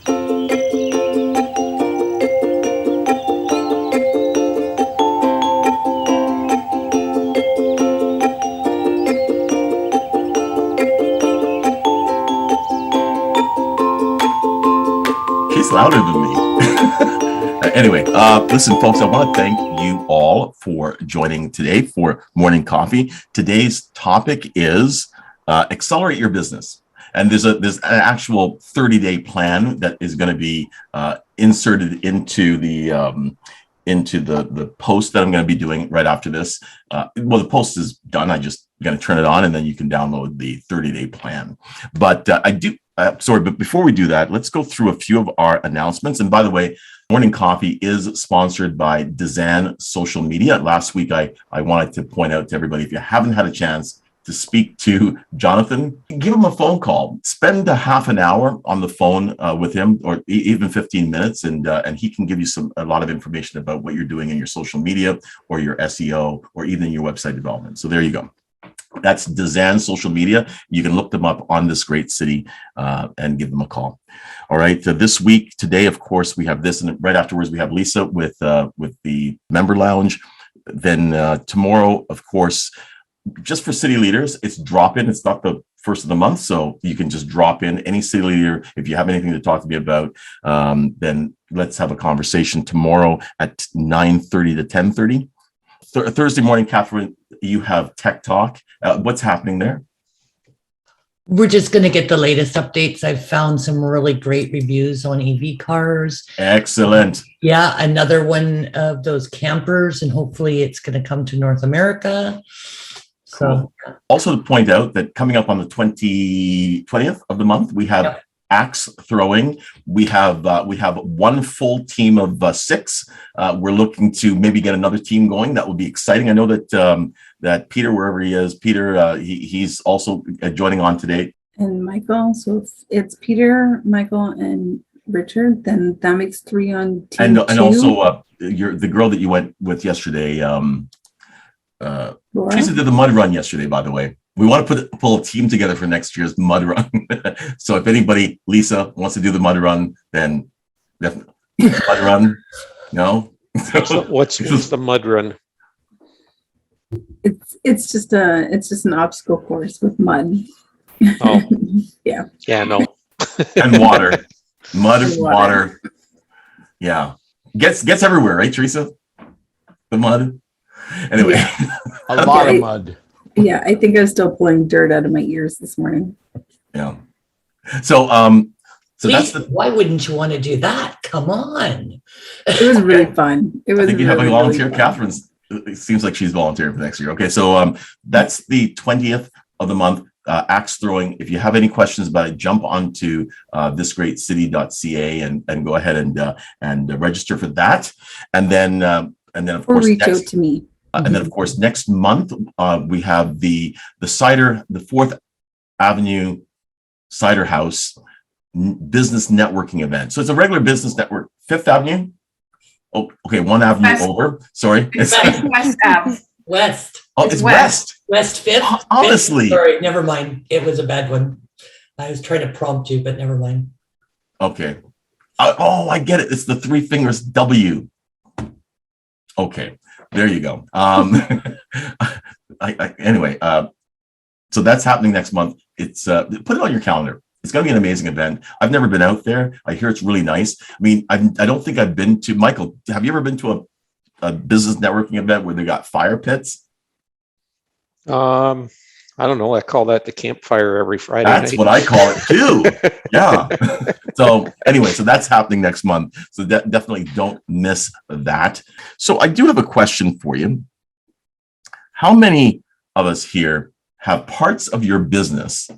She's louder than me. Anyway, listen, folks, I want to thank you all for joining today for Morning Coffee. Today's topic is accelerate your business. And there's an actual 30-day plan that is going to be inserted into the post that I'm going to be doing right after this. Well, the post is done. I just going to turn it on, and then you can download the 30-day plan. But but before we do that, let's go through a few of our announcements. And by the way, Morning Coffee is sponsored by Dizan Social Media. Last week, I wanted to point out to everybody, if you haven't had a chance to speak to Jonathan, give him a phone call. Spend a half an hour on the phone with him, or even 15 minutes, and he can give you a lot of information about what you're doing in your social media or your SEO or even your website development. So there you go. That's Dizan Social Media. You can look them up on this great city and give them a call. All right. Today, of course, we have this, and right afterwards we have Lisa with the Member Lounge. Then tomorrow, of course, just for city leaders, it's drop-in. It's not the first of the month, so you can just drop in any city leader. If you have anything to talk to me about, then let's have a conversation tomorrow at 9:30 to 10:30. Thursday morning, Catherine, you have Tech Talk. What's happening there? We're just going to get the latest updates. I've found some really great reviews on EV cars. Excellent. Yeah, another one of those campers, and hopefully it's going to come to North America. So, cool. Also to point out that coming up on the 20th of the month, we have axe throwing. We have one full team of 6. We're looking to maybe get another team going. That would be exciting. I know that Peter, wherever he is, Peter, he's also joining on today. And Michael. So if it's Peter, Michael, and Richard, then that makes 3 on team 2. And also the girl that you went with yesterday. Teresa did the mud run yesterday, by the way. We want to pull a team together for next year's mud run. So if anybody, Lisa, wants to do the mud run, then definitely mud run. No? What's the mud run? It's just an obstacle course with mud. Oh. Yeah. Yeah, no. And water. Mud and water. Yeah. Gets everywhere, right, Teresa? The mud. Anyway. Yeah. A lot of mud. Yeah, I think I was still pulling dirt out of my ears this morning. Yeah. So that's why wouldn't you want to do that? Come on. It was really fun. It was. I think you really, have a volunteer. really fun. Catherine's. It seems like she's volunteering for next year. Okay, so that's the 20th of the month. Axe throwing. If you have any questions about it, jump onto thisgreatcity.ca and go ahead and register for that. And then of course reach out to me. And then, of course, next month, we have the 4th Avenue Cider House Business Networking event. So it's a regular business network. 5th Avenue? Oh, okay, 1 avenue West. over. Sorry. It's West Ave. West. Oh, it's West. West 5th. Honestly. Sorry, never mind. It was a bad one. I was trying to prompt you, but never mind. Okay. I get it. It's the 3 fingers W. Okay. There you go. Anyway, so that's happening next month. It's put it on your calendar. It's going to be an amazing event. I've never been out there. I hear it's really nice. I mean, I don't think I've been to. Michael, have you ever been to a business networking event where they got fire pits? I don't know. I call that the campfire every Friday That's night. what I call it too. Yeah. So anyway, so that's happening next month. So definitely don't miss that. So I do have a question for you. How many of us here have parts of your business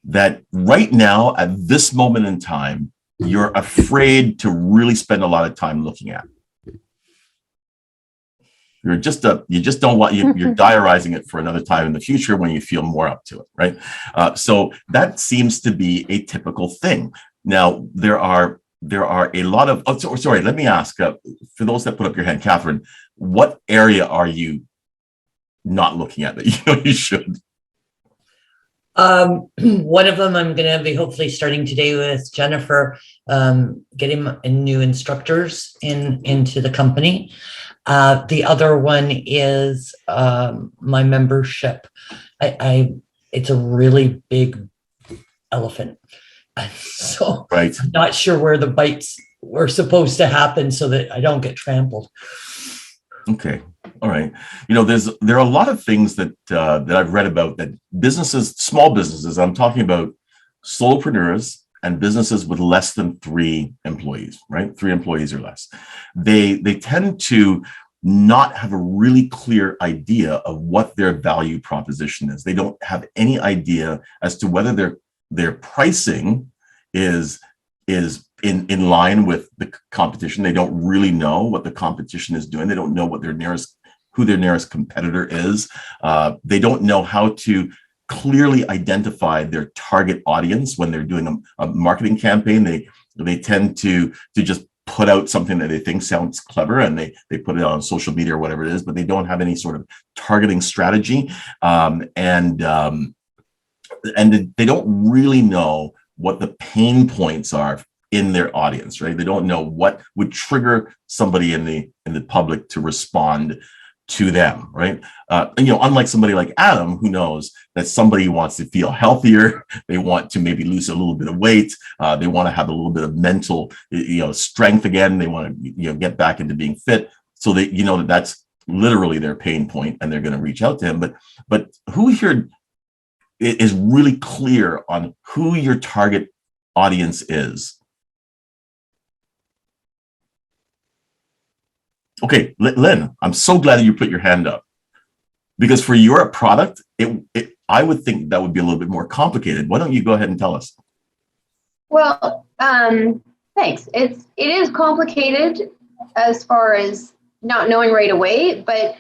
that right now at this moment in time, you're afraid to really spend a lot of time looking at? You just don't want, you're diarizing it for another time in the future when you feel more up to it, right? So that seems to be a typical thing. Now, there are a lot of, sorry, let me ask, for those that put up your hand, Catherine, what area are you not looking at that you know you should? One of them I'm going to be hopefully starting today with Jennifer, getting new instructors into the company. The other one is my membership. It's a really big elephant. So Right. I'm not sure where the bites were supposed to happen so that I don't get trampled. Okay. All right. There are a lot of things that I've read about that businesses, small businesses, I'm talking about solopreneurs and businesses with less than 3 employees, right? 3 employees or less. They tend to not have a really clear idea of what their value proposition is. They don't have any idea as to whether their pricing is in line with the competition. They don't really know what the competition is doing. They don't know what who their nearest competitor is. They don't know how to clearly identify their target audience when they're doing a marketing campaign. They tend to just put out something that they think sounds clever, and they put it on social media or whatever it is, but they don't have any sort of targeting strategy. And they don't really know what the pain points are in their audience, right? They don't know what would trigger somebody in the public to respond to them, right? Unlike somebody like Adam, who knows that somebody wants to feel healthier, they want to maybe lose a little bit of weight, they want to have a little bit of mental, strength again. They want to, get back into being fit. So they, that's literally their pain point, and they're going to reach out to him. But who here is really clear on who your target audience is? Okay, Lynn, I'm so glad that you put your hand up, because for your product, I would think that would be a little bit more complicated. Why don't you go ahead and tell us? Well, thanks. It is complicated as far as not knowing right away, but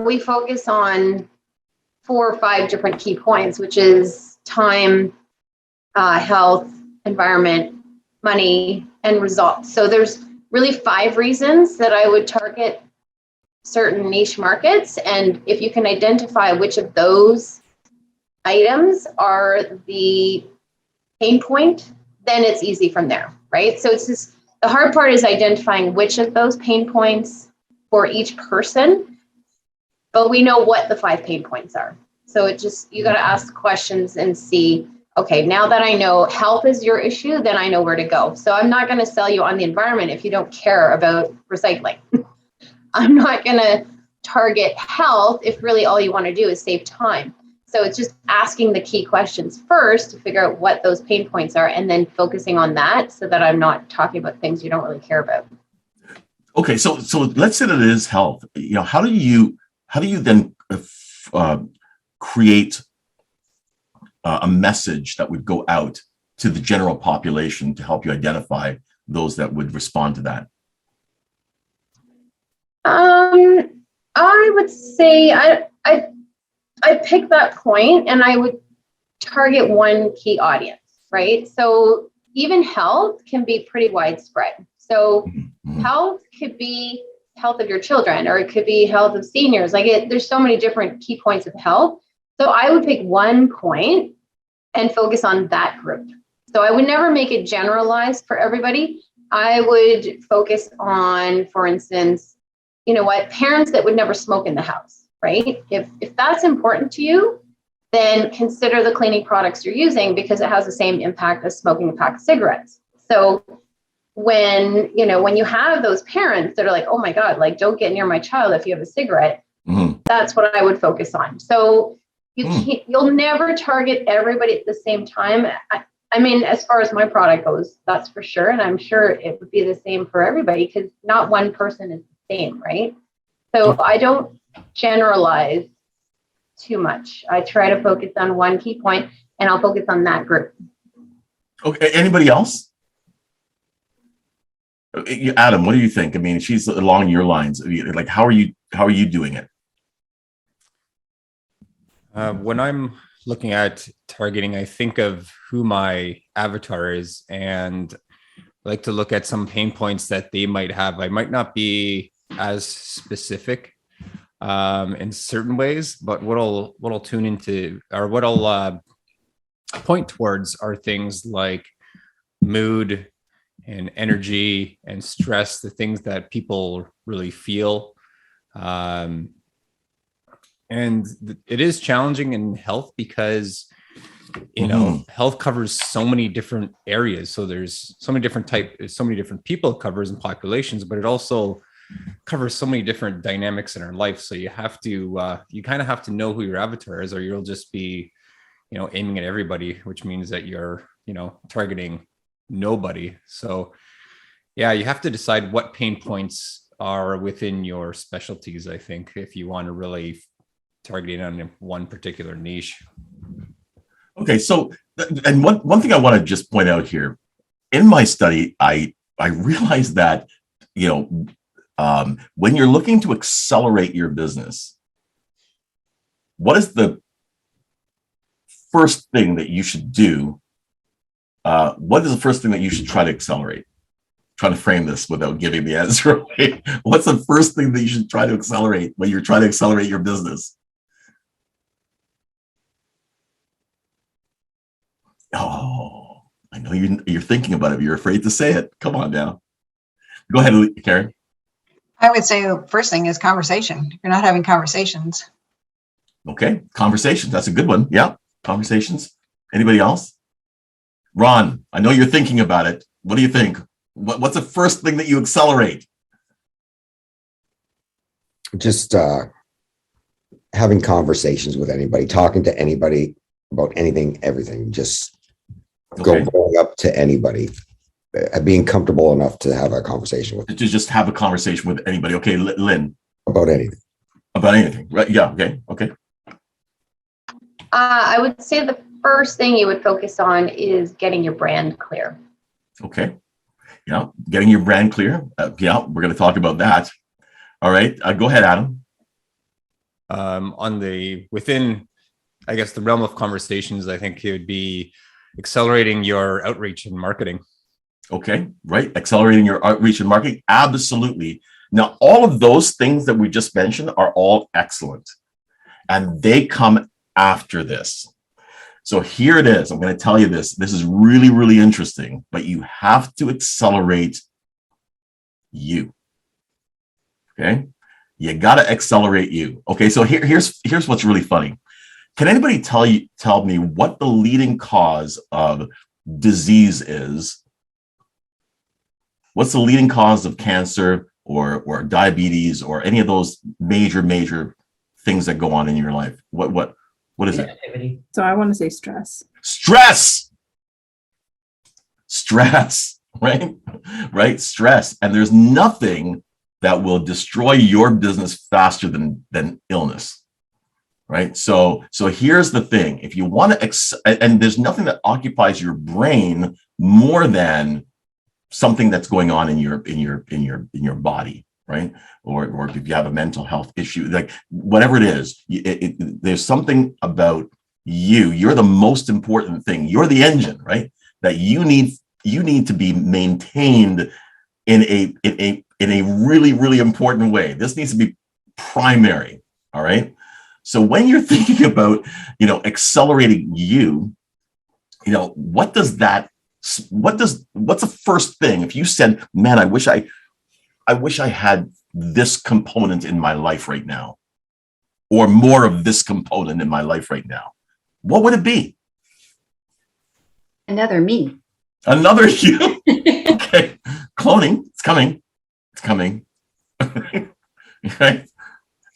we focus on 4 or 5 different key points, which is time, health, environment, money, and results. So there's really 5 reasons that I would target certain niche markets. And if you can identify which of those items are the pain point, then it's easy from there, right? So it's just, the hard part is identifying which of those pain points for each person, but we know what the 5 pain points are. So you got to ask questions and see, okay, now that I know health is your issue, then I know where to go. So I'm not going to sell you on the environment if you don't care about recycling. I'm not going to target health if really all you want to do is save time. So it's just asking the key questions first to figure out what those pain points are, and then focusing on that so that I'm not talking about things you don't really care about. Okay, so let's say that it is health. How do you then create a message that would go out to the general population to help you identify those that would respond to that? I would say I pick that point and I would target one key audience, right? So even health can be pretty widespread. So health could be health of your children, or it could be health of seniors. There's so many different key points of health. So I would pick one point and focus on that group. So I would never make it generalized for everybody. I would focus on, for instance, parents that would never smoke in the house, right? If that's important to you, then consider the cleaning products you're using, because it has the same impact as smoking a pack of cigarettes. So when you have those parents that are like, oh my God, don't get near my child if you have a cigarette, that's what I would focus on. So you'll never target everybody at the same time. I mean, as far as my product goes, that's for sure. And I'm sure it would be the same for everybody, because not one person is the same, right? So I don't generalize too much. I try to focus on one key point, and I'll focus on that group. Okay, anybody else? Adam, what do you think? I mean, she's along your lines. How are you doing it? When I'm looking at targeting, I think of who my avatar is, and I like to look at some pain points that they might have. I might not be as specific in certain ways, but what I'll tune into, or what I'll point towards are things like mood and energy and stress, the things that people really feel. And it is challenging in health because, you know, health covers so many different areas. So there's so many different people it covers and populations, but it also covers so many different dynamics in our life. So you have to, you kind of have to know who your avatar is, or you'll just be, you know, aiming at everybody, which means that you're, you know, targeting nobody. So yeah, you have to decide what pain points are within your specialties, I think, if you want to really target it on one particular niche. Okay, so and one thing I want to just point out here, in my study, I realized that, you know, when you're looking to accelerate your business, what is the first thing that you should do? What is the first thing that you should try to accelerate? Trying to frame this without giving the answer away. What's the first thing that you should try to accelerate when you're trying to accelerate your business? Oh, I know you're thinking about it. You're afraid to say it. Come on now. Go ahead, Karen. I would say the first thing is conversation. If you're not having conversations. Okay, conversations. That's a good one. Yeah, conversations. Anybody else? Ron, I know you're thinking about it. What do you think? What's the first thing that you accelerate? Just having conversations with anybody, talking to anybody about anything, everything. Just going up to anybody, being comfortable enough to have a conversation with. To just have a conversation with anybody. Okay, Lynn. About anything. About anything, right? Yeah. Okay. I would say the first thing you would focus on is getting your brand clear. Okay. Yeah, getting your brand clear. Yeah, we're going to talk about that. All right, go ahead, Adam. Within, I guess, the realm of conversations, I think it would be accelerating your outreach and marketing. Okay, right. Accelerating your outreach and marketing. Absolutely. Now, all of those things that we just mentioned are all excellent, and they come after this. So here it is. I'm going to tell you this. This is really, really interesting, but you have to accelerate you. Okay. You got to accelerate you. Okay. So here's what's really funny. Can anybody tell me what the leading cause of disease is? What's the leading cause of cancer or diabetes or any of those major things that go on in your life? What is it? Activity. So I want to say stress. Stress, right? Right? Stress. And there's nothing that will destroy your business faster than illness, right? So here's the thing. If you want to, and there's nothing that occupies your brain more than something that's going on in your body, right? Or if you have a mental health issue, like whatever it is, there's something about you. You're the most important thing. You're the engine, right? That you need to be maintained in a really, really important way. This needs to be primary. All right. So when you're thinking about, accelerating you, what's the first thing? If you said, man, I wish I had this component in my life right now, or more of this component in my life right now, what would it be? Another me. Another you. Okay. Cloning. It's coming. Right.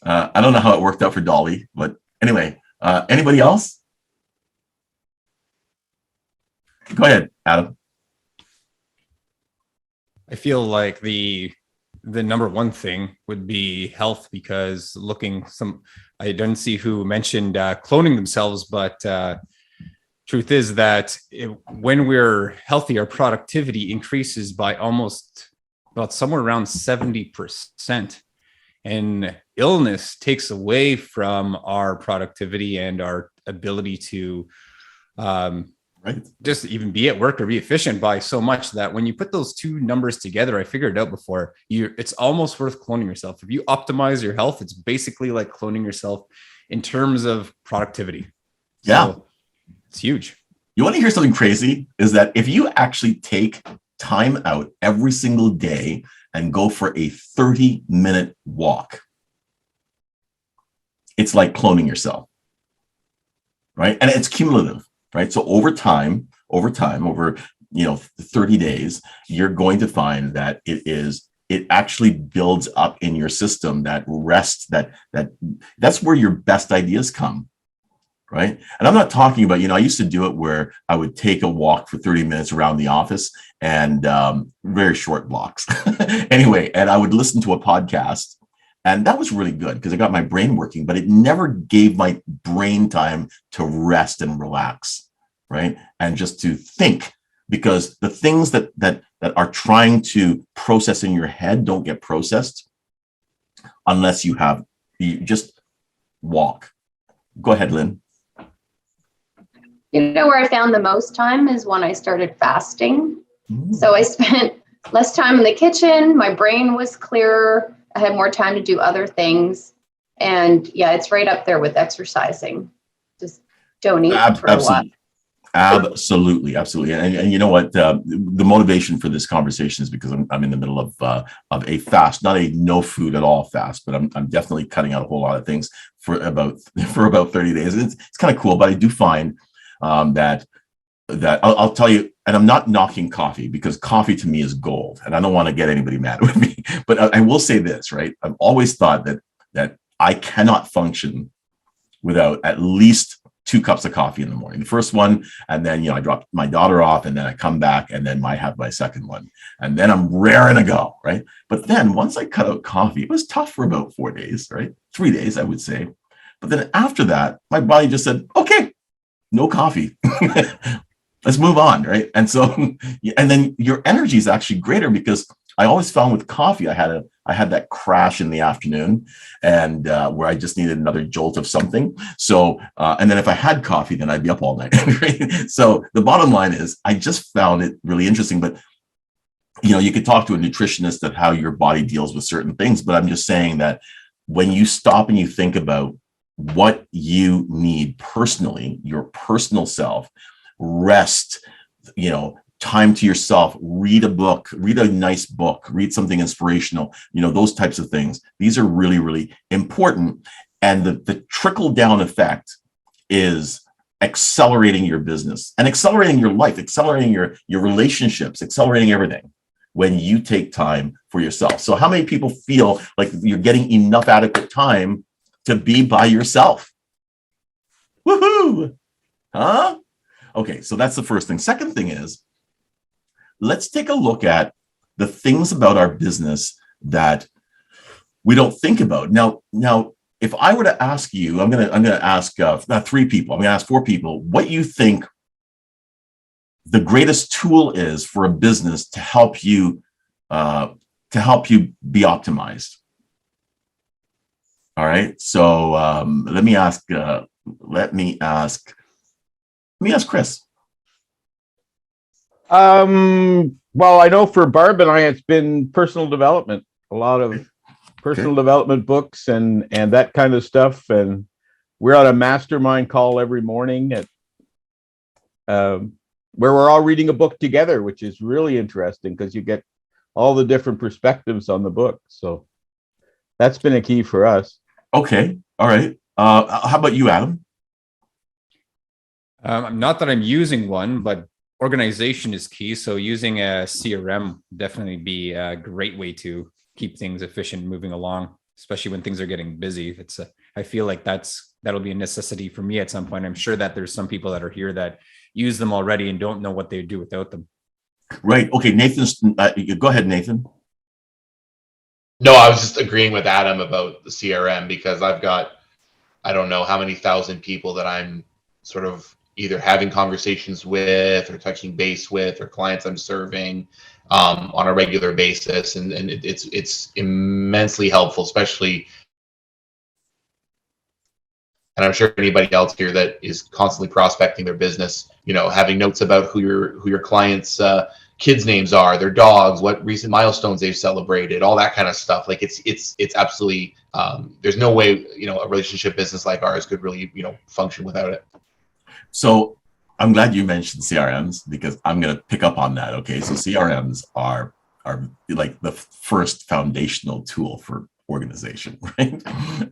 I don't know how it worked out for Dolly, but anyway, anybody else? Go ahead, Adam. I feel like the number one thing would be health, because I don't see who mentioned cloning themselves, but truth is that when we're healthy, our productivity increases by about somewhere around 70%. And illness takes away from our productivity and our ability to just even be at work or be efficient by so much that when you put those two numbers together, I figured it out before, it's almost worth cloning yourself. If you optimize your health, it's basically like cloning yourself in terms of productivity. Yeah. So it's huge. You want to hear something crazy? Is that if you actually take time out every single day and go for a 30-minute walk, it's like cloning yourself, right? And it's cumulative, right? So over 30 days, you're going to find that it actually builds up in your system that rest, that's where your best ideas come. Right. And I'm not talking about, I used to do it where I would take a walk for 30 minutes around the office and very short blocks. Anyway, and I would listen to a podcast, and that was really good because it got my brain working, but it never gave my brain time to rest and relax. Right. And just to think, because the things that are trying to process in your head don't get processed unless you just walk. Go ahead, Lynn. You know where I found the most time is when I started fasting. So I spent less time in the kitchen. My brain was clearer. I had more time to do other things. And yeah, it's right up there with exercising. Just don't eat for a while. Absolutely. And you know what? The motivation for this conversation is because I'm in the middle of a fast, not a no food at all fast, but I'm definitely cutting out a whole lot of things for about 30 days. It's kind of cool, but I do find that I'll tell you, and I'm not knocking coffee because coffee to me is gold, and I don't want to get anybody mad with me, but I will say this, right? I've always thought that I cannot function without at least 2 cups of coffee in the morning. The first one, and then I drop my daughter off, and then I come back, and then I have my second one, and then I'm raring to go, right? But then once I cut out coffee, it was tough for about 4 days, right? 3 days, I would say. But then after that, my body just said, okay, no coffee. Let's move on, right? And so, and then your energy is actually greater because I always found with coffee, I had that crash in the afternoon, and where I just needed another jolt of something. So, and then if I had coffee, then I'd be up all night. Right? So the bottom line is, I just found it really interesting. But you could talk to a nutritionist at how your body deals with certain things. But I'm just saying that when you stop and you think about what you need personally, your personal self, rest, time to yourself, read a book, read a nice book, read something inspirational, those types of things. These are really, really important. And the trickle down effect is accelerating your business and accelerating your life, accelerating your relationships, accelerating everything when you take time for yourself. So how many people feel like you're getting enough adequate time to be by yourself? Woohoo! Huh? Okay, so that's the first thing. Second thing is, let's take a look at the things about our business that we don't think about. Now, if I were to ask you, I'm gonna ask 3 people. I'm gonna ask 4 people what you think the greatest tool is for a business to help you be optimized. All right. So let me ask Chris. Well, I know for Barb and I, it's been personal development, a lot of personal development books and that kind of stuff. And we're on a mastermind call every morning at where we're all reading a book together, which is really interesting because you get all the different perspectives on the book. So that's been a key for us. Okay. All right. How about you, Adam? Not that I'm using one, but organization is key. So using a CRM definitely be a great way to keep things efficient, moving along, especially when things are getting busy. I feel like that'll be a necessity for me at some point. I'm sure that there's some people that are here that use them already and don't know what they do without them. Right. Okay. Nathan, go ahead, Nathan. No, I was just agreeing with Adam about the CRM because I've got, I don't know how many thousand people that I'm sort of either having conversations with or touching base with or clients I'm serving on a regular basis. And it's immensely helpful, especially, and I'm sure anybody else here that is constantly prospecting their business, having notes about who your clients' kids' names are, their dogs, what recent milestones they've celebrated, all that kind of stuff. Like it's absolutely, there's no way, a relationship business like ours could really, function without it. So I'm glad you mentioned CRMs because I'm going to pick up on that. Okay, so CRMs are like the first foundational tool for organization, right?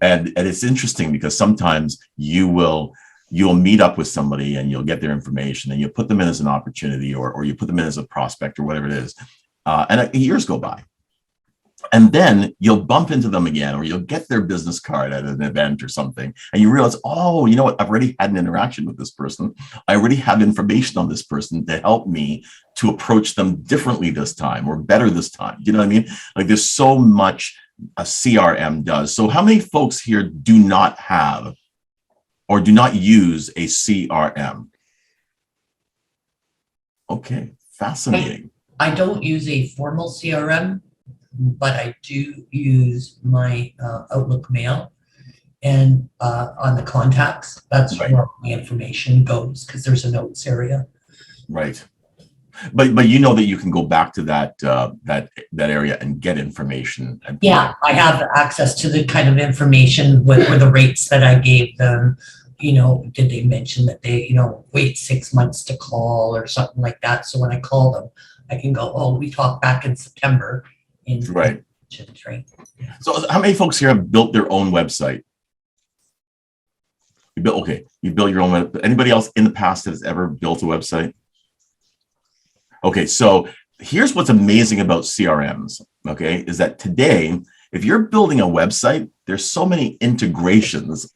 And it's interesting because sometimes you'll meet up with somebody and you'll get their information and you'll put them in as an opportunity or you put them in as a prospect or whatever it is, and years go by. And then you'll bump into them again, or you'll get their business card at an event or something. And you realize, oh, you know what? I've already had an interaction with this person. I already have information on this person to help me to approach them differently this time or better this time. Do you know what I mean? Like there's so much a CRM does. So how many folks here do not have or do not use a CRM? Okay, fascinating. I don't use a formal CRM, but I do use my Outlook mail and on the contacts, that's Right. where my information goes because there's a notes area. Right. But you know that you can go back to that area and get information. And Yeah, I have access to the kind of information with the rates that I gave them. You know, did they mention that they, wait 6 months to call or something like that? So when I call them, I can go, oh, we talked back in September. Right. Right. So how many folks here have built their own website? You built your own website. Anybody else in the past that has ever built a website? Okay, so here's what's amazing about CRMs, okay, is that today, if you're building a website, there's so many integrations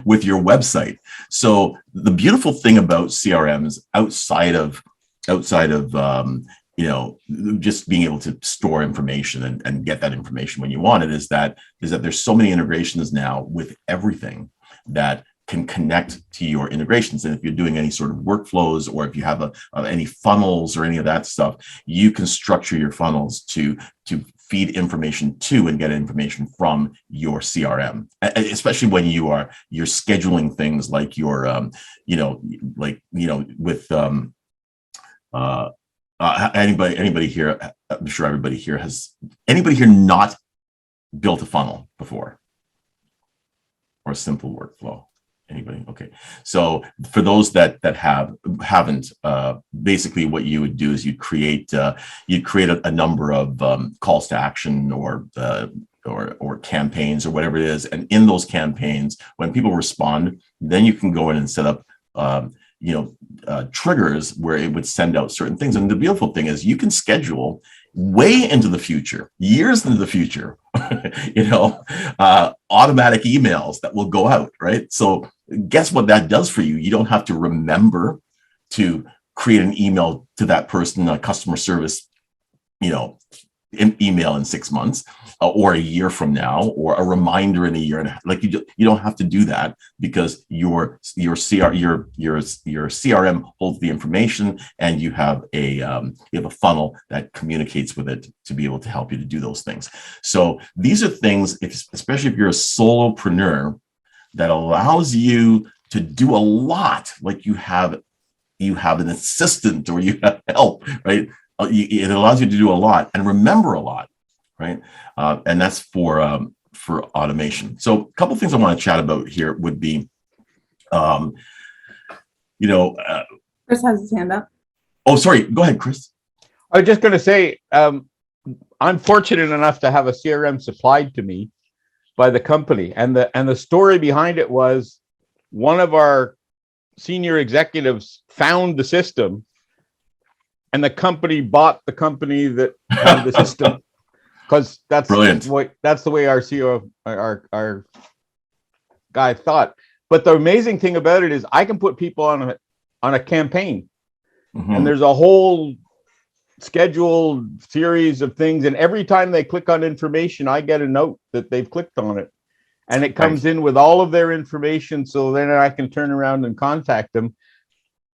with your website. So the beautiful thing about CRMs outside of just being able to store information and get that information when you want it is that there's so many integrations now with everything that can connect to your integrations. And if you're doing any sort of workflows or if you have any funnels or any of that stuff, you can structure your funnels to feed information to and get information from your CRM, especially when you're scheduling things like your anybody here, I'm sure everybody here not built a funnel before or a simple workflow? Anybody? Okay. So for those that haven't, basically what you would do is you'd create a number of calls to action or campaigns or whatever it is. And in those campaigns, when people respond, then you can go in and set up triggers where it would send out certain things. And the beautiful thing is you can schedule way into the future, years into the future, automatic emails that will go out, right? So guess what that does for you? You don't have to remember to create an email to that person, a customer service, email in 6 months or a year from now, or a reminder in a year and a half. Like you don't have to do that because your CRM holds the information and you have a funnel that communicates with it to be able to help you to do those things. So these are things, especially if you're a solopreneur, that allows you to do a lot. Like you have an assistant or you have help, right? It allows you to do a lot and remember a lot, right? And that's for automation. So a couple of things I want to chat about here would be, Chris has his hand up. Oh, sorry. Go ahead, Chris. I was just going to say, I'm fortunate enough to have a CRM supplied to me by the company, and the story behind it was one of our senior executives found the system, and the company bought the company that had the system, because that's brilliant. That's the way our CEO, our guy thought. But the amazing thing about it is I can put people on a campaign, and there's a whole scheduled series of things, and every time they click on information, I get a note that they've clicked on it, and it comes in with all of their information, so then I can turn around and contact them.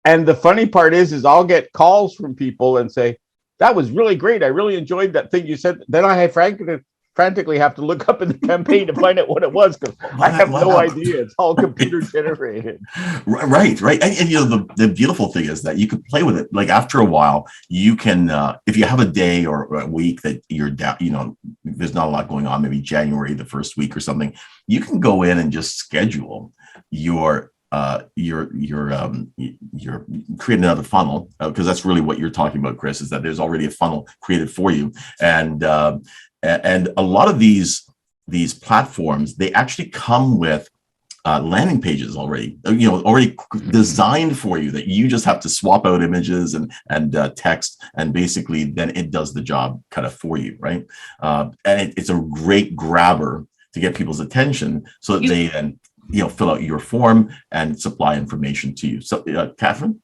And the funny part is I'll get calls from people and say, that was really great, I really enjoyed that thing you said. Then I frantically have to look up in the campaign to find out what it was, because I have no idea. It's all computer generated. Right. And the beautiful thing is that you can play with it. Like after a while, you can, if you have a day or a week that you're down, there's not a lot going on, maybe January, the first week or something, you can go in and just schedule your you're creating another funnel, because that's really what you're talking about, Chris, is that there's already a funnel created for you. And a lot of these platforms, they actually come with landing pages already, already designed for you, that you just have to swap out images and text, and basically then it does the job kind of for you, right? And it's a great grabber to get people's attention, so that they then fill out your form and supply information to you. So, Catherine?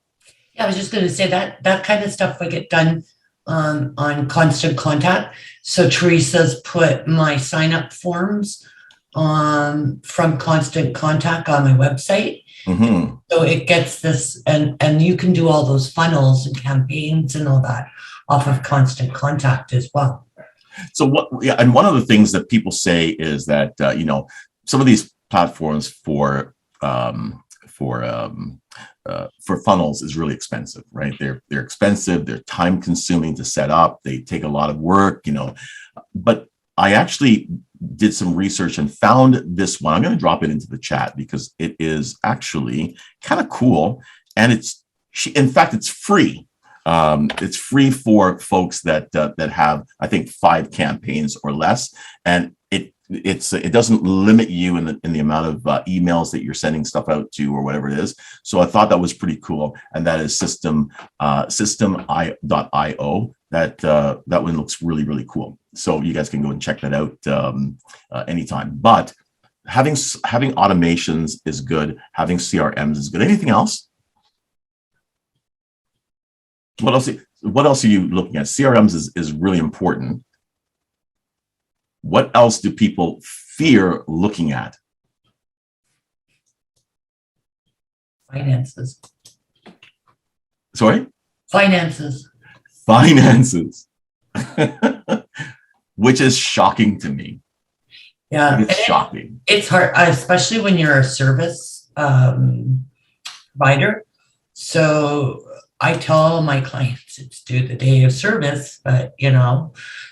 Yeah, I was just going to say that kind of stuff would get done on Constant Contact. So Teresa's put my sign up forms from Constant Contact on my website. Mm-hmm. So it gets this, and you can do all those funnels and campaigns and all that off of Constant Contact as well. So and one of the things that people say is that some of these platforms for funnels is really expensive, right? They're expensive, they're time consuming to set up, they take a lot of work, but I actually did some research and found this one. I'm going to drop it into the chat because it is actually kind of cool, and in fact it's free. It's free for folks that have, I think, 5 campaigns or less, and it doesn't limit you in the amount of emails that you're sending stuff out to or whatever it is. So I thought that was pretty cool, and that is system.io. That one looks really, really cool. So you guys can go and check that out anytime. But having automations is good. Having CRMs is good. Anything else? What else are you looking at? CRMs is really important. What else do people fear looking at? Finances. Sorry? Finances. Which is shocking to me. Yeah. It's shocking. It's hard, especially when you're a service provider. So I tell my clients it's due the day of service, but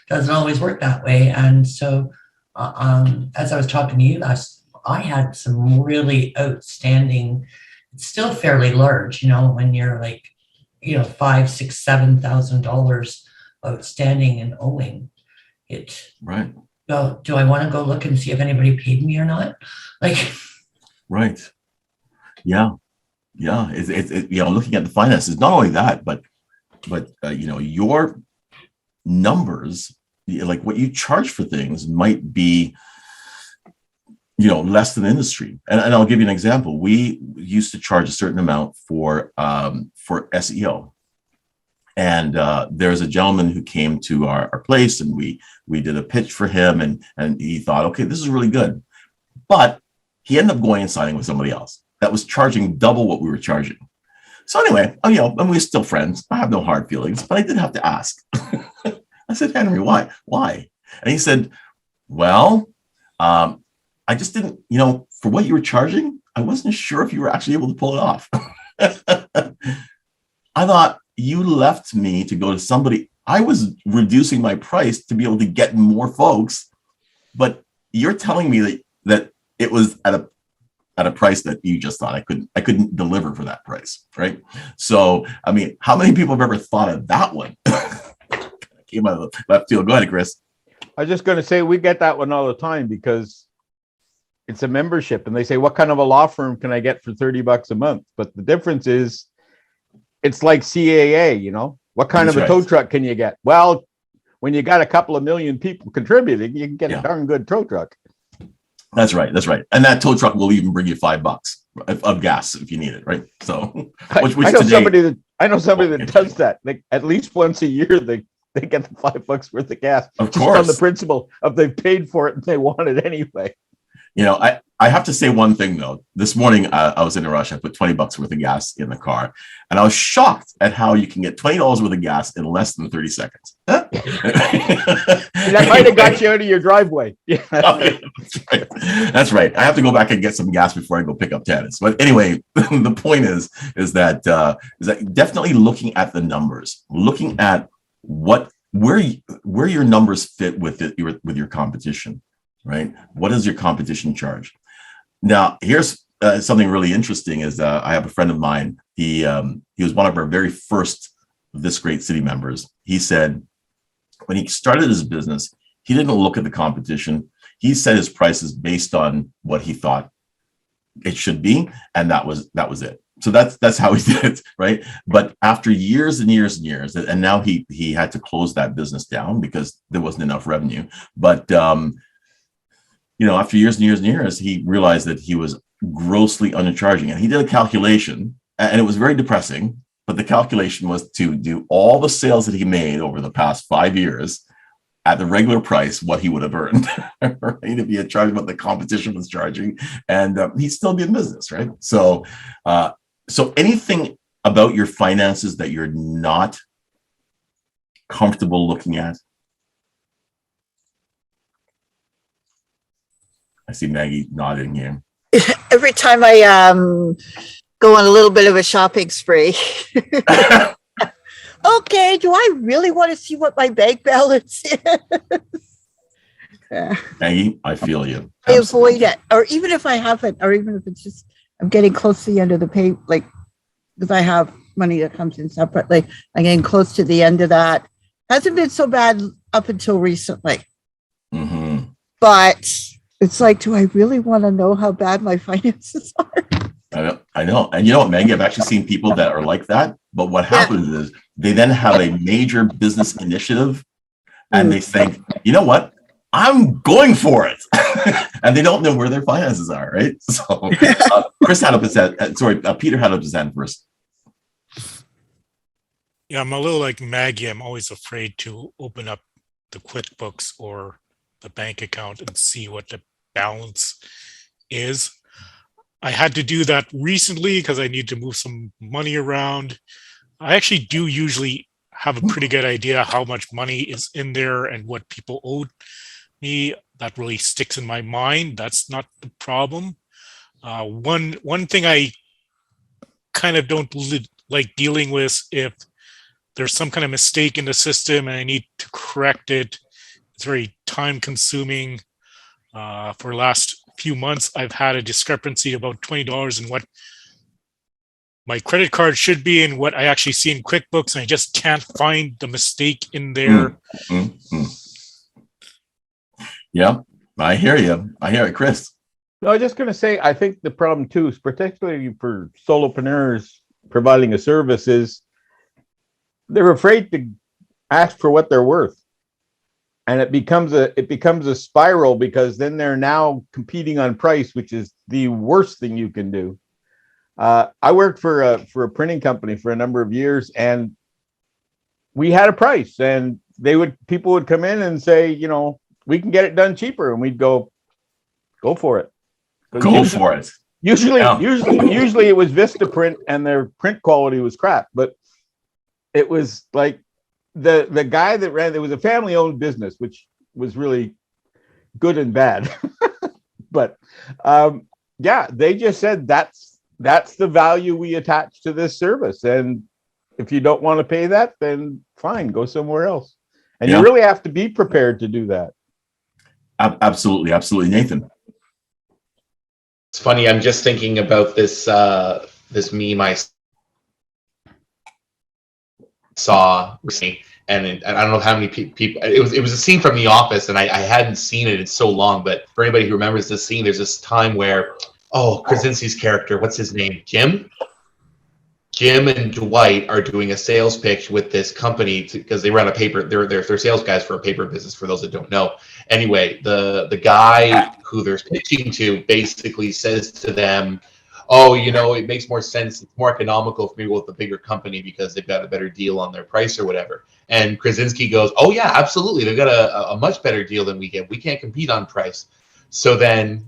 doesn't always work that way. And so as I was talking to you last, I had some really outstanding, it's still fairly large, when you're like, $5,000, $6,000, $7,000 outstanding and owing it. Right. So do I want to go look and see if anybody paid me or not? Right. Yeah. Yeah. It's looking at the finances, not only that, but your numbers, like what you charge for things, might be less than industry. And I'll give you an example. We used to charge a certain amount for SEO, and there's a gentleman who came to our place, and we did a pitch for him, and he thought, okay, this is really good, but he ended up going and signing with somebody else that was charging double what we were charging. So anyway, and we're still friends. I have no hard feelings, but I did have to ask. I said, Henry, why? And he said, well, I just didn't, for what you were charging, I wasn't sure if you were actually able to pull it off. I thought you left me to go to somebody. I was reducing my price to be able to get more folks, but you're telling me that it was at a price that you just thought I couldn't deliver for that price, right? So, I mean, how many people have ever thought of that one? Came out of the left field. Go ahead, Chris. I was just going to say, we get that one all the time because it's a membership, and they say, what kind of a law firm can I get for $30 a month? But the difference is, it's like CAA, what kind of a tow truck can you get? Well, when you got a couple of million people contributing, you can get a darn good tow truck. That's right. And that tow truck will even bring you $5 of gas if you need it, right? So, I know somebody that does that. Like, at least once a year, they get the $5 worth of gas. Of course. On the principle of they've paid for it and they want it anyway. I have to say one thing though. This morning I was in a rush. I put $20 worth of gas in the car, and I was shocked at how you can get $20 worth of gas in less than 30 seconds. Huh? That might have got you out of your driveway. Yeah. That's right. I have to go back and get some gas before I go pick up tenants. But anyway, the point is that definitely looking at the numbers, looking at where your numbers fit with your competition. Right? What does your competition charge? Now, here's something really interesting is I have a friend of mine. He was one of our very first This Great City members. He said when he started his business, he didn't look at the competition. He set his prices based on what he thought it should be, and that was it. So that's how he did it, right? But after years and years and years, and now he had to close that business down because there wasn't enough revenue. But after years and years and years, he realized that he was grossly undercharging, and he did a calculation, and it was very depressing. But the calculation was to do all the sales that he made over the past 5 years at the regular price, what he would have earned, right? If he had charged what the competition was charging, and he'd still be in business, right? So, so anything about your finances that you're not comfortable looking at? I see Maggie nodding here. Every time I go on a little bit of a shopping spree. Okay, do I really want to see what my bank balance is? Maggie, I feel you. I avoid it, or even if I haven't, or even if it's just I'm getting close to the end of the pay, like because I have money that comes in separately. I'm getting close to the end of that. Hasn't been so bad up until recently, but it's like, do I really want to know how bad my finances are? I know. And you know what, Maggie, I've actually seen people that are like that. But what happens is they then have a major business initiative and they think, you know what, I'm going for it. And they don't know where their finances are, right? So Chris had up his hand. Peter had up his hand first. Yeah, I'm a little like Maggie. I'm always afraid to open up the QuickBooks or the bank account and see what the balance is. I had to do that recently because I need to move some money around. I actually do usually have a pretty good idea how much money is in there and what people owe me. That really sticks in my mind. That's not the problem. One thing I kind of don't like dealing with, if there's some kind of mistake in the system and I need to correct it, it's very time consuming. For the last few months, I've had a discrepancy about $20 in what my credit card should be and what I actually see in QuickBooks, and I just can't find the mistake in there. Yeah, I hear you. I hear it, Chris. No, I was just going to say, I think the problem too is particularly for solopreneurs providing a service is they're afraid to ask for what they're worth. And it becomes a spiral because then they're now competing on price, which is the worst thing you can do. I worked for a printing company for a number of years, and we had a price, and people would come in and say, you know, we can get it done cheaper, and we'd go for it. Go for it. Usually it was Vistaprint, and their print quality was crap, but it was like the guy that ran, it was a family-owned business, which was really good and bad. But they just said that's the value we attach to this service, and if you don't want to pay that, then fine, go somewhere else. And you really have to be prepared to do that. Absolutely, Nathan. It's funny. I'm just thinking about this meme I saw recently, and I don't know how many people. It was a scene from The Office, and I hadn't seen it in so long. But for anybody who remembers this scene, there's this time where Krasinski's character, what's his name, Jim and Dwight are doing a sales pitch with this company because they run a paper. They're sales guys for a paper business. For those that don't know, anyway, the guy who they're pitching to basically says to them, "Oh, you know, it makes more sense. It's more economical for me with a bigger company because they've got a better deal on their price or whatever." And Krasinski goes, "Oh yeah, absolutely. They've got a much better deal than we get. We can't compete on price." So then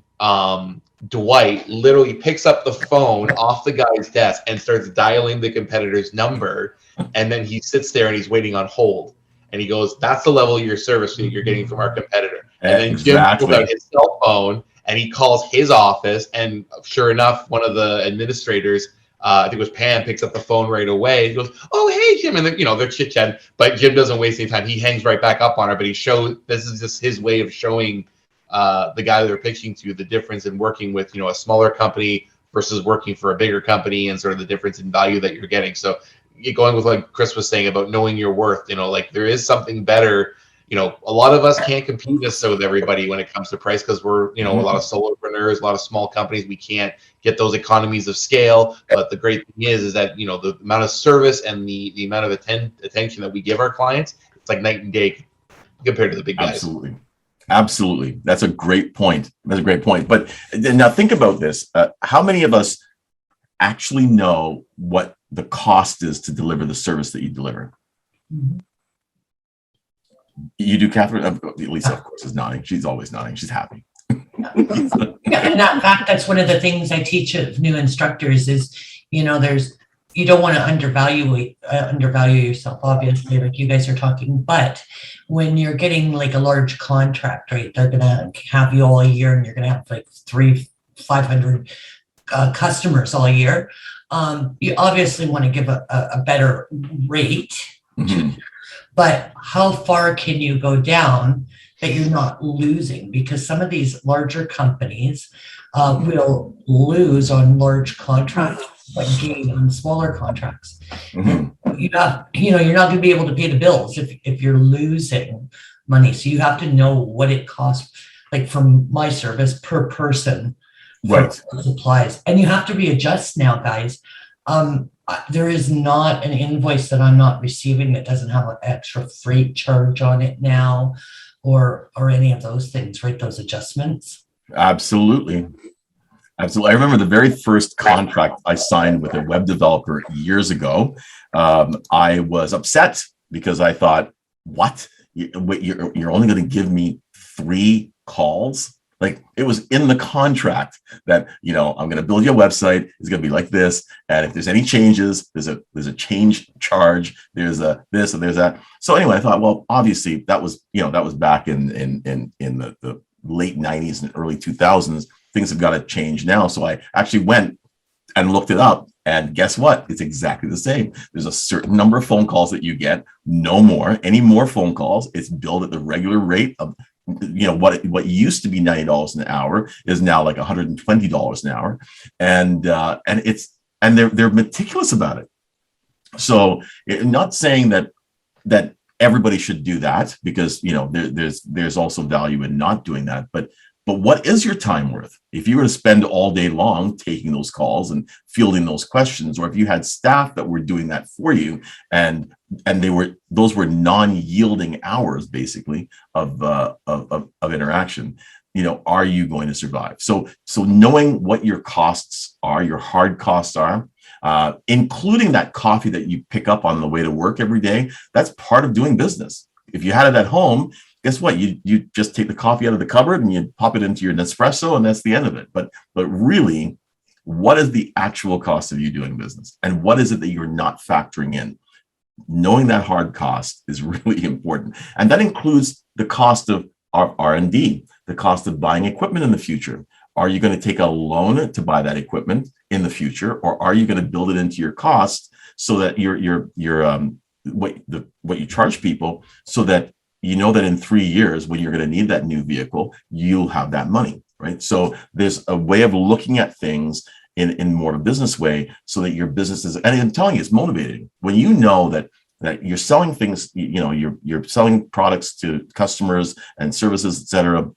Dwight literally picks up the phone off the guy's desk and starts dialing the competitor's number, and then he sits there and he's waiting on hold, and he goes, "That's the level of your service that you're getting from our competitor." And then Jim pulls out his cell phone and he calls his office, and sure enough, one of the administrators, I think it was Pam, picks up the phone right away. He goes, "Oh, hey, Jim," and then they're chit-chatting, but Jim doesn't waste any time. He hangs right back up on her, but this is just his way of showing the guy they're pitching to the difference in working with a smaller company versus working for a bigger company, and sort of the difference in value that you're getting. So you're going with like Chris was saying about knowing your worth, like there is something better. A lot of us can't compete necessarily with everybody when it comes to price, because we're, a lot of solopreneurs, a lot of small companies, we can't get those economies of scale. But the great thing is that, the amount of service and the amount of attention that we give our clients, it's like night and day compared to the big guys. Absolutely. That's a great point. But now think about this. How many of us actually know what the cost is to deliver the service that you deliver? Mhm. You do, Catherine? Lisa, of course, is nodding. She's always nodding. She's happy. Yeah, and in fact, that's one of the things I teach of new instructors is, you don't want to undervalue yourself, obviously, like you guys are talking, but when you're getting like a large contract, right, they're going to have you all year and you're going to have like 500 customers all year. You obviously want to give a better rate, but how far can you go down that you're not losing? Because some of these larger companies will lose on large contracts, but gain on smaller contracts. And you're not going to be able to pay the bills if you're losing money. So you have to know what it costs, like from my service per person, right? Supplies, and you have to readjust now, guys. There is not an invoice that I'm not receiving that doesn't have an extra freight charge on it now, or any of those things, right? Those adjustments. Absolutely. I remember the very first contract I signed with a web developer years ago. I was upset because I thought, what? You're only going to give me 3 calls? Like, it was in the contract that, I'm going to build you a website. It's going to be like this. And if there's any changes, there's a change charge. There's a this and there's that. So anyway, I thought, well, obviously that was back in the late 90s and early 2000s. Things have got to change now. So I actually went and looked it up, and guess what? It's exactly the same. There's a certain number of phone calls that you get, no more. Any more phone calls, it's billed at the regular rate of, what used to be $90 an hour is now like $120 an hour, and they're meticulous about it. So, not saying that everybody should do that, because there's also value in not doing that, but what is your time worth? If you were to spend all day long taking those calls and fielding those questions, or if you had staff that were doing that for you, and those were non-yielding hours basically of interaction, are you going to survive? So knowing what your costs are, your hard costs are, including that coffee that you pick up on the way to work every day, that's part of doing business. If you had it at home, guess what? You just take the coffee out of the cupboard and you pop it into your Nespresso, and that's the end of it. But really, what is the actual cost of you doing business? And what is it that you're not factoring in? Knowing that hard cost is really important. And that includes the cost of R&D, the cost of buying equipment in the future. Are you going to take a loan to buy that equipment in the future, or are you going to build it into your cost so that what you charge people, so that that in 3 years, when you're going to need that new vehicle, you'll have that money, right? So there's a way of looking at things in more of a business way, so that your business is, and I'm telling you, it's motivating when you know that you're selling things, you're selling products to customers and services, etc.,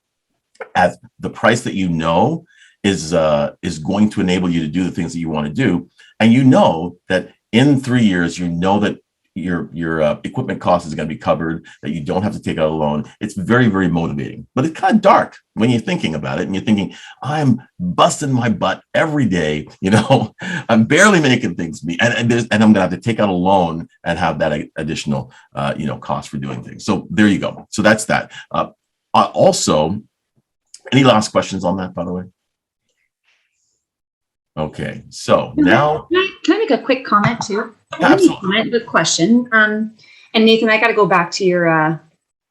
at the price that is going to enable you to do the things that you want to do, and that in 3 years, that your equipment cost is going to be covered, that you don't have to take out a loan. It's very, very motivating, but it's kind of dark when you're thinking about it, and you're thinking, I'm busting my butt every day. I'm barely making things meet, and I'm going to have to take out a loan and have that additional, cost for doing things. So there you go. So that's that. Also, any last questions on that, by the way? Okay, so now can I make a quick comment too? Absolutely. Comment, good question. And Nathan, I got to go back to your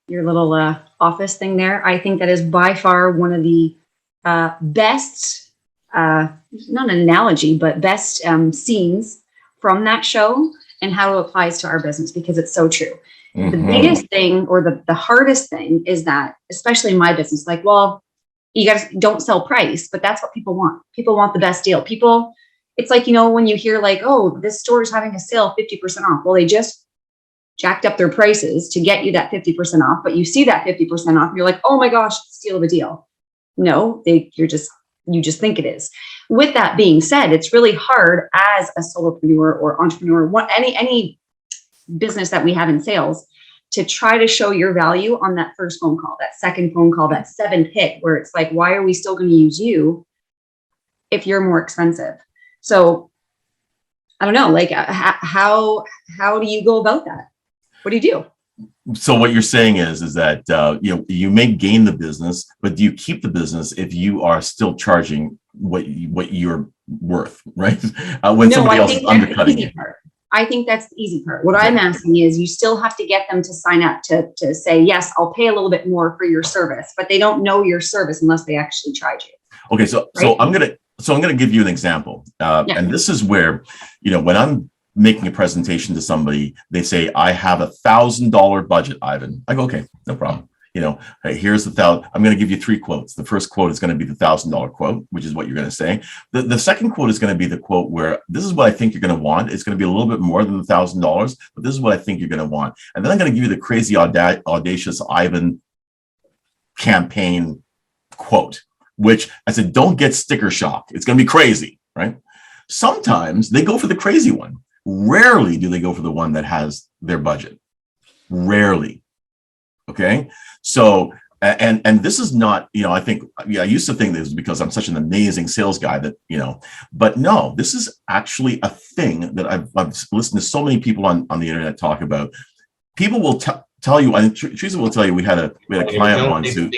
little office thing there. I think that is by far one of the best, not an analogy, but best scenes from that show, and how it applies to our business, because it's so true. The biggest thing, or the hardest thing, is that, especially in my business, like, well, you guys don't sell price, but that's what people want. People want the best deal. It's like, when you hear like, oh, this store is having a sale 50% off. Well, they just jacked up their prices to get you that 50% off, but you see that 50% off, and you're like, oh my gosh, steal of a deal. No, you just think it is. With that being said, it's really hard as a solopreneur or entrepreneur, any business that we have in sales, to try to show your value on that first phone call, that second phone call, that seventh hit, where it's like, why are we still going to use you if you're more expensive? So I don't know, like how do you go about that? What do you do? So what you're saying is that you may gain the business, but do you keep the business if you are still charging what you're worth, right? When somebody else is undercutting you. I think that's the easy part. What I'm asking is, you still have to get them to sign up to say, yes, I'll pay a little bit more for your service, but they don't know your service unless they actually tried you. Okay, so I'm gonna give you an example, and this is where, when I'm making a presentation to somebody, they say, I have $1,000 budget, Ivan. I go, okay, no problem. Hey, here's I'm going to give you 3 quotes. The first quote is going to be the $1,000 quote, which is what you're going to say. The second quote is going to be the quote where this is what I think you're going to want. It's going to be a little bit more than the $1,000, but this is what I think you're going to want. And then I'm going to give you the crazy audacious Ivan campaign quote, which I said, don't get sticker shock. It's going to be crazy, right? Sometimes they go for the crazy one. Rarely do they go for the one that has their budget. Rarely. Okay. So, and this is not, I think, I used to think this was because I'm such an amazing sales guy that, but no, this is actually a thing that I've listened to so many people on the internet talk about. People will tell you, and Teresa will tell you, we had a client once who,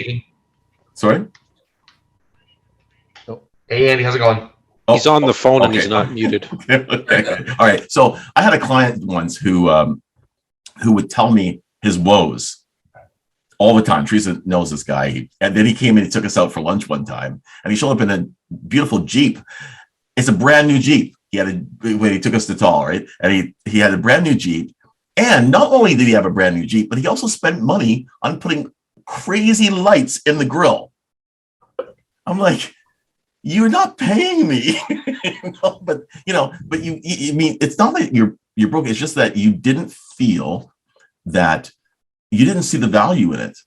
sorry? Hey, Andy, how's it going? He's on the phone and he's not muted. Okay. All right. So I had a client once who would tell me his woes all the time. Teresa knows this guy. And then he came and he took us out for lunch one time, and he showed up in a beautiful Jeep. It's a brand new Jeep. When he took us to Tall, right? And he had a brand new Jeep. And not only did he have a brand new Jeep, but he also spent money on putting crazy lights in the grill. I'm like, you're not paying me. But you mean, it's not that you're broke. It's just that you didn't feel that you didn't see the value in it.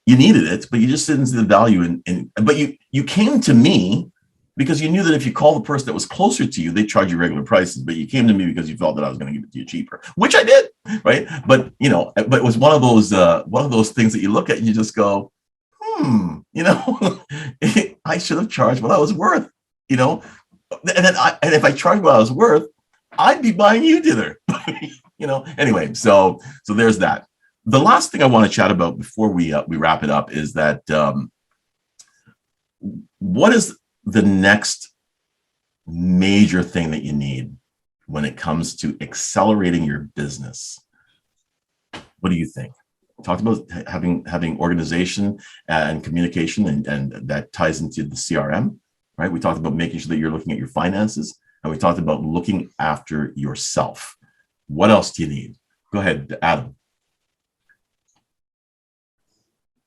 You needed it, but you just didn't see the value in but you came to me because you knew that if you call the person that was closer to you, they charge you regular prices, but you came to me because you felt that I was going to give it to you cheaper, which I did, right? But but it was one of those things that you look at and you just go, I should have charged what I was worth, and if I charged what I was worth, I'd be buying you dinner. Anyway, so there's that. The last thing I want to chat about before we wrap it up is that what is the next major thing that you need when it comes to accelerating your business? What do you think? We talked about having organization and communication, and that ties into the CRM, right? We talked about making sure that you're looking at your finances, and we talked about looking after yourself. What else do you need? Go ahead, Adam.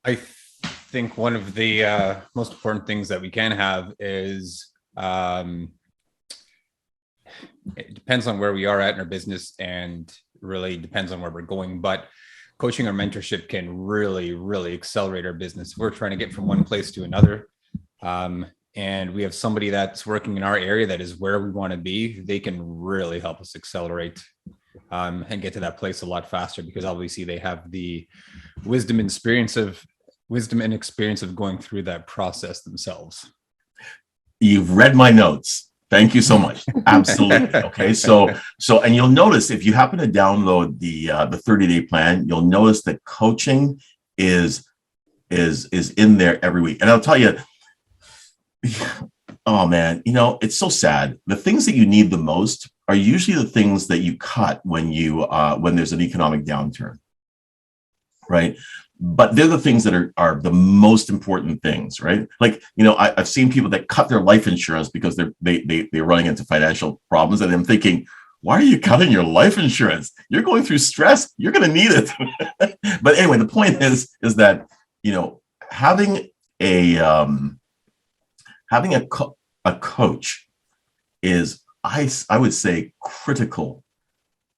I think one of the most important things that we can have is it depends on where we are at in our business, and really depends on where we're going. But coaching or mentorship can really, really accelerate our business. We're trying to get from one place to another. And we have somebody that's working in our area that is where we want to be. They can really help us accelerate and get to that place a lot faster, because obviously they have the wisdom and experience of going through that process themselves. You've read my notes. Thank you so much. Absolutely. Okay. So, and you'll notice if you happen to download the 30-day plan, you'll notice that coaching is in there every week. And I'll tell you, oh man, it's so sad. The things that you need the most are usually the things that you cut when there's an economic downturn, right? But they're the things that are the most important things, right? Like, I've seen people that cut their life insurance because they're running into financial problems, and I'm thinking, why are you cutting your life insurance? You're going through stress. You're going to need it. But anyway, the point is that, having having a coach is, I would say, critical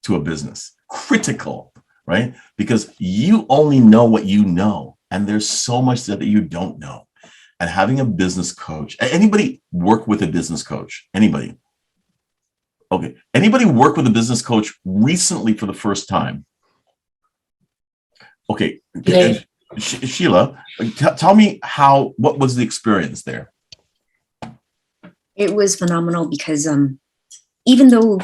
to a business. Critical, right? Because you only know what you know, and there's so much that you don't know. And having a business coach, anybody work with a business coach? Anybody? Okay. Anybody work with a business coach recently for the first time? Okay. Sheila, tell me what was the experience there? It was phenomenal because even though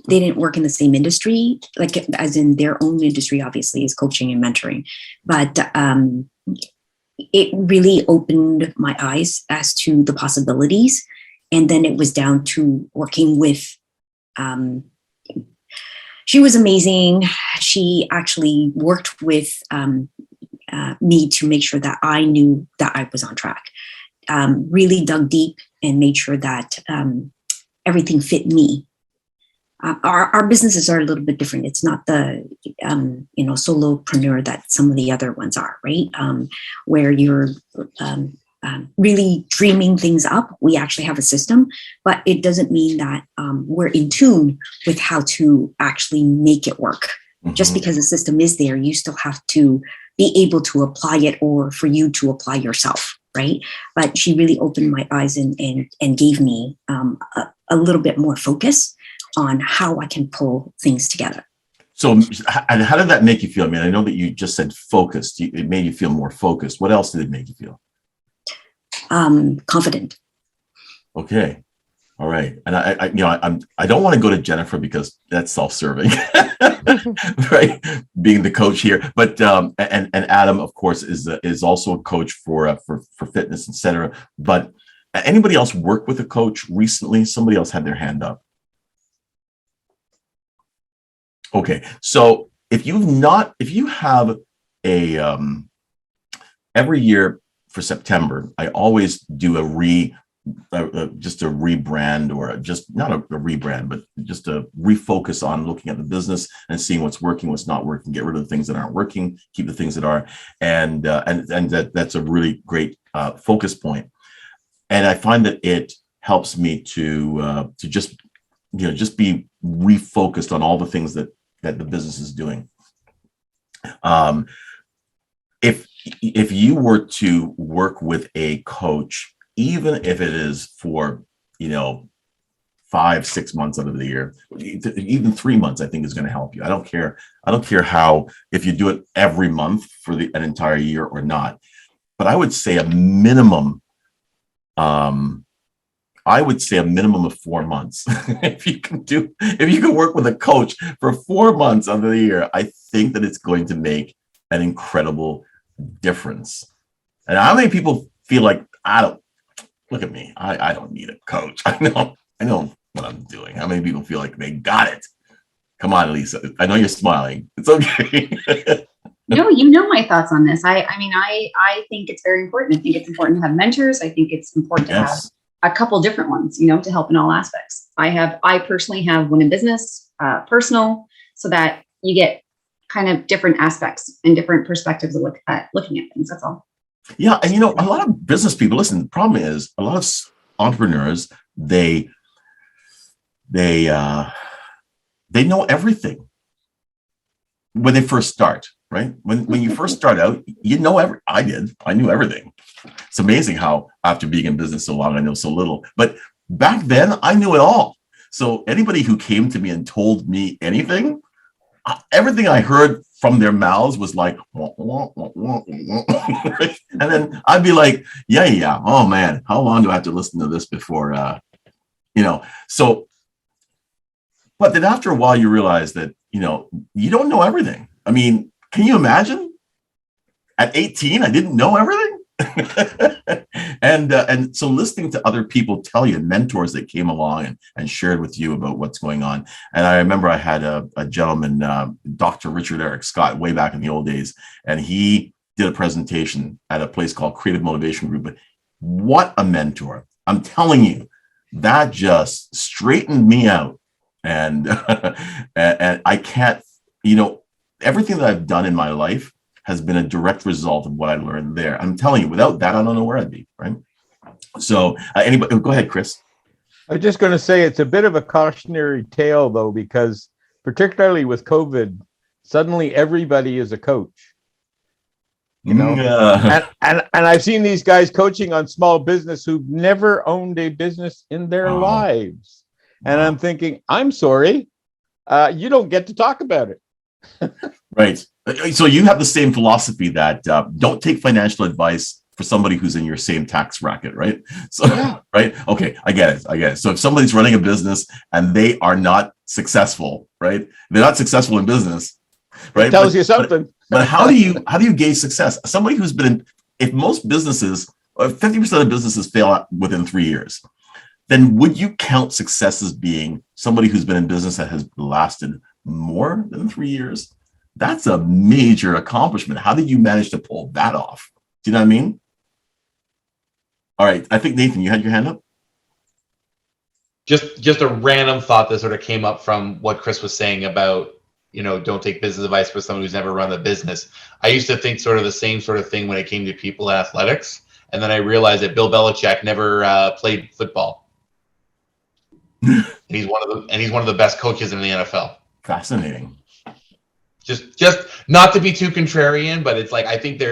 they didn't work in the same industry, like as in their own industry, obviously is coaching and mentoring, but it really opened my eyes as to the possibilities. And then it was down to working with, she was amazing. She actually worked with me to make sure that I knew that I was on track. Really dug deep and made sure that everything fit me. Our businesses are a little bit different. It's not the solopreneur that some of the other ones are, right? Where you're really dreaming things up. We actually have a system, but it doesn't mean that we're in tune with how to actually make it work. Mm-hmm. Just because the system is there, you still have to be able to apply it, or for you to apply yourself, right? But she really opened my eyes and gave me a little bit more focus on how I can pull things together. So, and how did that make you feel? I mean, I know that you just said focused. It made you feel more focused. What else did it make you feel? Confident. Okay. All right. And I don't want to go to Jennifer because that's self-serving, right? Being the coach here, but and Adam, of course, is also a coach for fitness, etc. But anybody else work with a coach recently? Somebody else had their hand up. Okay. So if you have a every year for September, I always do just a rebrand, or just not a rebrand, but just a refocus on looking at the business and seeing what's working, what's not working, get rid of the things that aren't working, keep the things that are, and that's a really great focus point. And I find that it helps me to just be refocused on all the things that the business is doing. If you were to work with a coach, even if it is for 5-6 months out of the year, even 3 months, I think is going to help you. I don't care how, if you do it every month for an entire year or not, but I would say a minimum of 4 months. If you can work with a coach for 4 months of the year, I think that it's going to make an incredible difference. And how many people feel like, look at me, I don't need a coach. I know what I'm doing. How many people feel like they got it? Come on, Lisa. I know you're smiling. It's okay. No, you know my thoughts on this. I think it's very important. I think it's important to have mentors. I think it's important to have a couple different ones, to help in all aspects. I personally have one in business, personal, so that you get kind of different aspects and different perspectives of looking at things. That's all. Yeah. And a lot of business people, listen, the problem is a lot of entrepreneurs, they know everything when they first start, right? When you first start out, I knew everything. It's amazing how after being in business so long, I know so little, but back then I knew it all. So anybody who came to me and told me anything, everything I heard from their mouths was like, wah, wah, wah, wah, wah. And then I'd be like, yeah. Oh man, how long do I have to listen to this before, so, but then after a while you realize that, you don't know everything. I mean, can you imagine? At 18, I didn't know everything. And so listening to other people tell you, mentors that came along and shared with you about what's going on. And I remember I had a gentleman, Dr. Richard Eric Scott, way back in the old days, and he did a presentation at a place called Creative Motivation Group. But what a mentor. I'm telling you, that just straightened me out. And and I can't, everything that I've done in my life has been a direct result of what I learned there. I'm telling you, without that, I don't know where I'd be, right? So anybody, go ahead, Chris. I was just going to say it's a bit of a cautionary tale, though, because particularly with COVID, suddenly everybody is a coach. You know, and I've seen these guys coaching on small business who've never owned a business in their lives. And I'm thinking, I'm sorry, you don't get to talk about it. Right. So you have the same philosophy that don't take financial advice for somebody who's in your same tax bracket, right? So, Yeah. right. Okay. I get it. So if somebody's running a business and they are not successful, right? They're not successful in business, right? It tells you something. But how do you gauge success? Somebody who's been in, if most businesses, 50% of businesses fail within 3 years, then would you count success as being somebody who's been in business that has lasted more than 3 years? That's a major accomplishment. How did you manage to pull that off? Do you know what I mean? All right. I think, Nathan, you had your hand up. Just a random thought that sort of came up from what Chris was saying about, don't take business advice for someone who's never run a business. I used to think sort of the same sort of thing when it came to people in athletics. And then I realized that Bill Belichick never played football. and he's one of the best coaches in the NFL. Fascinating. Just not to be too contrarian, but it's like I think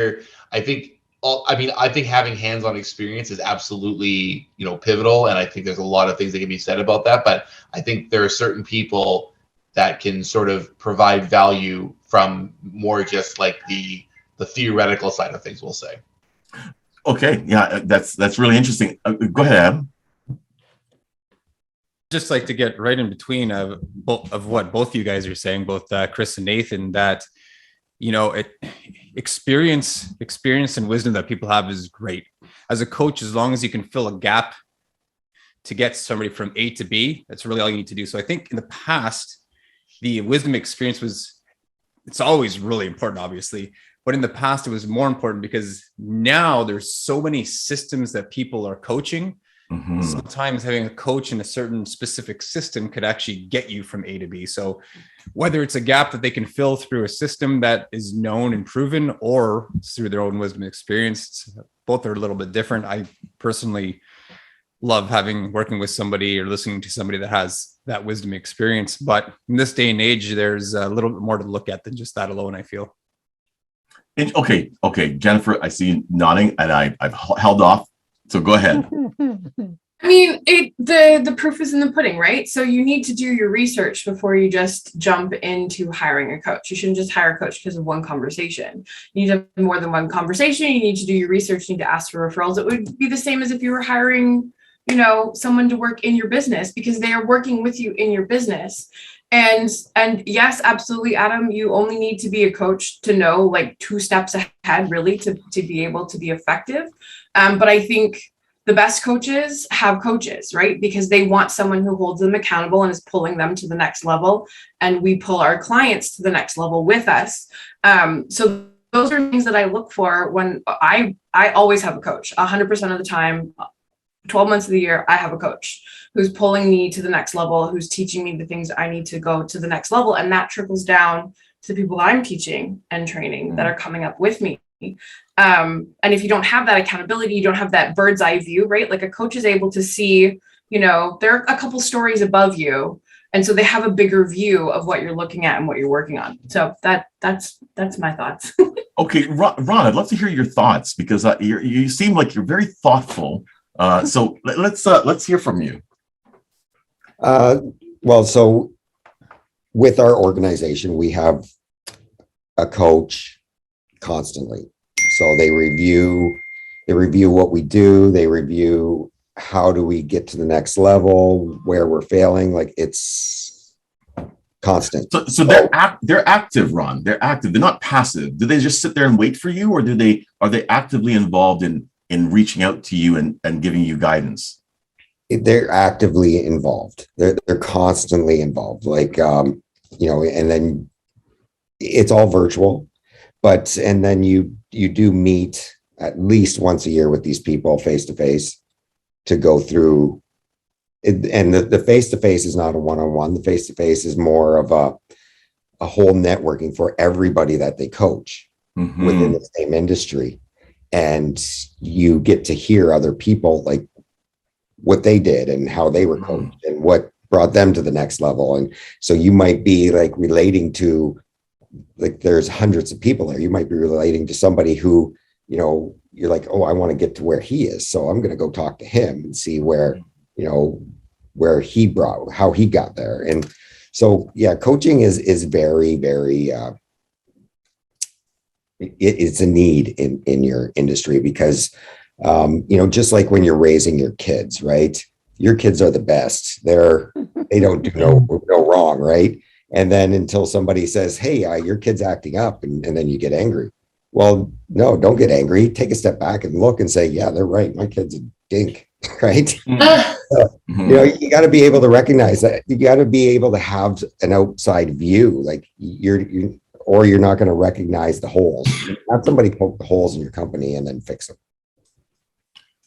having hands-on experience is absolutely, pivotal. And I think there's a lot of things that can be said about that. But I think there are certain people that can sort of provide value from more just like the theoretical side of things, we'll say. Okay. Yeah, that's really interesting. Go ahead, Adam. Just like to get right in between of what both you guys are saying, both Chris and Nathan, that experience and wisdom that people have is great. As a coach, as long as you can fill a gap to get somebody from A to B, that's really all you need to do. So I think in the past, the wisdom experience it's always really important, obviously, but in the past it was more important because now there's so many systems that people are coaching. Mm-hmm. Sometimes having a coach in a certain specific system could actually get you from A to B. So whether it's a gap that they can fill through a system that is known and proven or through their own wisdom experience, both are a little bit different. I personally love working with somebody or listening to somebody that has that wisdom experience. But in this day and age, there's a little bit more to look at than just that alone, I feel. Okay. Jennifer, I see you nodding and I've held off. So go ahead. I mean, the proof is in the pudding, right? So you need to do your research before you just jump into hiring a coach. You shouldn't just hire a coach because of one conversation. You need to have more than one conversation. You need to do your research. You need to ask for referrals. It would be the same as if you were hiring, someone to work in your business because they are working with you in your business. And yes, absolutely, Adam, you only need to be a coach to know like 2 steps ahead, really, to be able to be effective. But I think the best coaches have coaches, right? Because they want someone who holds them accountable and is pulling them to the next level. And we pull our clients to the next level with us. So those are things that I look for when I always have a coach 100% of the time. 12 months of the year, I have a coach who's pulling me to the next level, who's teaching me the things I need to go to the next level. And that trickles down to the people that I'm teaching and training that are coming up with me. And if you don't have that accountability, you don't have that bird's eye view, right? Like a coach is able to see, they're a couple stories above you. And so they have a bigger view of what you're looking at and what you're working on. So that's my thoughts. Okay, Ron, I'd love to hear your thoughts because you seem like you're very thoughtful. So let's hear from you. Well, so with our organization, we have a coach constantly. So they review what we do. They review how do we get to the next level, where we're failing. Like it's constant. So they're active, Ron. They're active. They're not passive. Do they just sit there and wait for you, or are they actively involved in reaching out to you and giving you guidance? They're actively involved. They're constantly involved. Like and then it's all virtual, and then you do meet at least once a year with these people face to face to go through it. And the face to face is not a one-on-one. The face to face is more of a whole networking for everybody that they coach. within the same industry. And you get to hear other people, like what they did and how they were coached and what brought them to the next level. And so you might be like relating to, like, there's hundreds of people there. You might be relating to somebody who, you know, you're like, oh, I want to get to where he is. So I'm going to go talk to him and see where, you know, where he brought, how he got there. And so, yeah, coaching is very, very, it's a need in your industry because, you know, just like when you're raising your kids, right? Your kids are the best. They don't do no wrong, right? And then until somebody says, hey, your kid's acting up, and then you get angry. Well, no, don't get angry. Take a step back and look and say, yeah, they're right. My kid's a dink, right? So, you know, you got to be able to recognize that. You got to be able to have an outside view. Like or you're not going to recognize the holes. Have somebody poke the holes in your company and then fix them.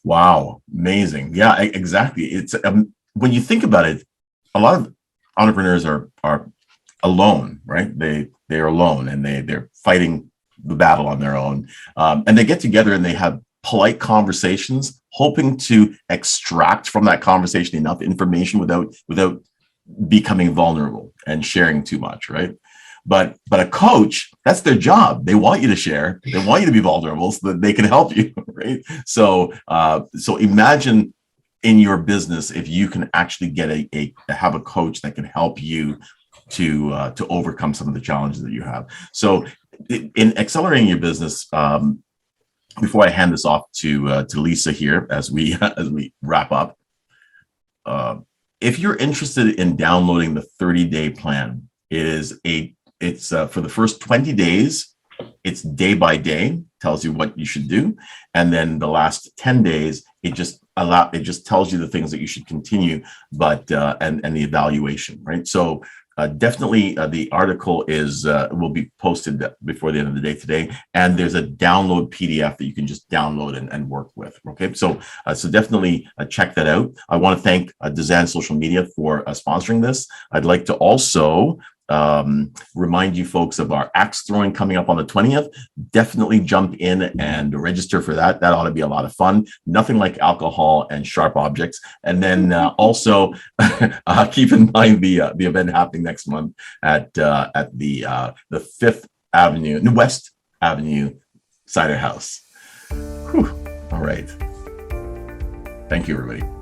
Wow, amazing. Yeah, exactly. It's when you think about it, a lot of entrepreneurs are alone, right? They're alone and they're fighting the battle on their own. And they get together and they have polite conversations, hoping to extract from that conversation enough information without becoming vulnerable and sharing too much, right? But a coach, that's their job. They want you to share. They want you to be vulnerable so that they can help you, right? So imagine in your business if you can actually get have a coach that can help you to overcome some of the challenges that you have. So in accelerating your business, before I hand this off to Lisa here as we wrap up, if you're interested in downloading the 30-day plan, it's for the first 20 days, it's day by day, tells you what you should do. And then the last 10 days, it just tells you the things that you should continue, but and the evaluation, right? So definitely the article will be posted before the end of the day today. And there's a download PDF that you can just download and work with. Okay, so definitely check that out. I want to thank Design Social Media for sponsoring this. I'd like to also remind you folks of our axe throwing coming up on the 20th. Definitely jump in and register for that. That ought to be a lot of fun. Nothing like alcohol and sharp objects. And then also keep in mind the event happening next month at the Fifth Avenue, West Avenue Cider House. Whew. All right. Thank you, everybody.